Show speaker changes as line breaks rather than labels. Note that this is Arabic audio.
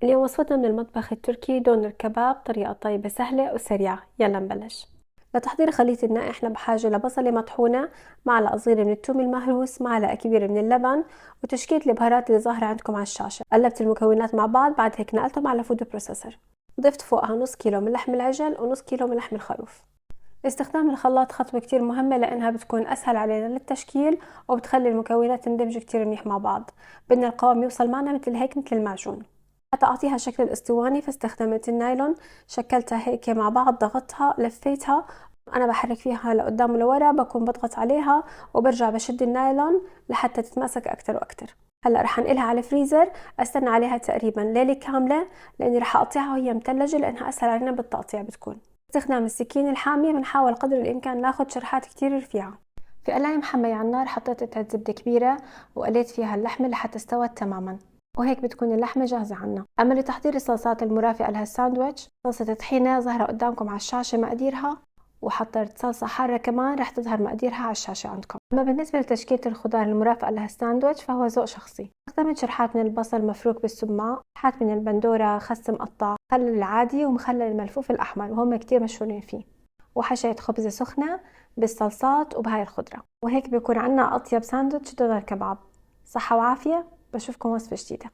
اليوم وصفتنا من المطبخ التركي دونر كباب، طريقة طيبة سهلة وسريعة. يلا نبلش. لتحضير خليط الناء احنا بحاجة لبصلة مطحونة، معلقة صغيرة من الثوم المهروس، معلقة كبيرة من اللبن، وتشكيلة البهارات اللي ظاهرة عندكم على الشاشة. قلبت المكونات مع بعض، بعد هيك نقلتهم على فود بروسيسور. ضفت فوقها نص كيلو من لحم العجل ونص كيلو من لحم الخروف. استخدام الخلاط خطوة كتير مهمة لأنها بتكون أسهل علينا للتشكيل وبتخلي المكونات تندمج كتير منيح مع بعض. بدنا القوام يوصل معنا مثل هيك، مثل المعجون. حتى أعطيها شكل الأسطواني فاستخدمت النايلون، شكلتها هيك مع بعض، ضغطتها لفيتها. أنا بحرك فيها لقدام ولورا، بكون بضغط عليها وبرجع بشد النايلون لحتى تتماسك أكتر وأكتر. هلا رح انقلها على الفريزر، استنى عليها تقريبا ليلة كاملة، لاني رح اقطعها وهي متلجة لانها اسهل علينا بالتقطيع بتكون. باستخدام السكين الحامية بنحاول قدر الامكان ناخد شرحات كتير رفيعة. في قلاية محمية على النار حطيت قطعة زبدة كبيرة وقليت فيها اللحمة لحتى استوت تماما، وهيك بتكون اللحمة جاهزة عنا. أما لتحضير الصلصات المرافقة لها الساندويتش، صلصة طحينة ظاهرة قدامكم على الشاشة مقاديرها، وحضرت صلصة حارة كمان رح تظهر مقاديرها على الشاشة عندكم. أما بالنسبة لتشكيلة الخضار المرافقة لها الساندويتش فهو ذوق شخصي. استخدمت شرحات من البصل مفروك بالسماق، شرحات من البندورة، خس مقطع، مخلل العادي ومخلل الملفوف الأحمر وهم كتير مشهورين فيه، وحشيت خبزة سخنة بالصلصات وبهاي الخضرة. وهيك بيكون عنا أطيب ساندويتش دونر كباب. صحة وعافية، بشوفكم وصفة جديدة.